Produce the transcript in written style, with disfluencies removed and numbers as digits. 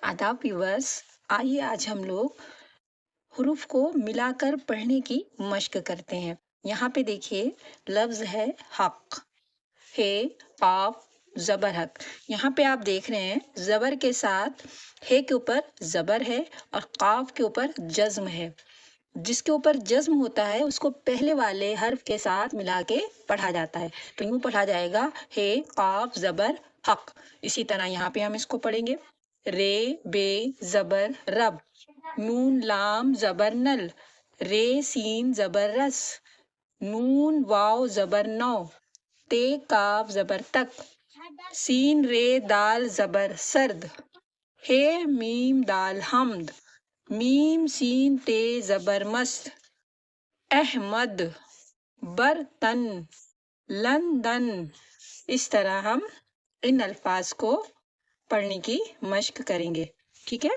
आदाब व्यूअर्स, आइए आज हम लोग हुरूफ को मिलाकर पढ़ने की मश्क करते हैं। यहाँ पे देखिए लफ्ज है हक, हे काफ जबर हक। यहाँ पे आप देख रहे हैं जबर के साथ हे के ऊपर जबर है और काफ के ऊपर जज्म है। जिसके ऊपर जज्म होता है उसको पहले वाले हर्फ के साथ मिला के पढ़ा जाता है, तो यूं पढ़ा जाएगा हे काफ जबर हक। इसी तरह यहाँ पे हम इसको पढ़ेंगे रे बे जबर रब, नून लाम जबर नल, रे सीन जबर रस, नून वाव जबर नौ, ते काफ जबर तक, सीन रे दाल जबर सर्द, हे मीम दाल हमद, मीम सीन ते जबर मस्त, अहमद, बर्तन, लंदन। इस तरह हम इन अल्फाज को पढ़ने की मश्क करेंगे। ठीक है।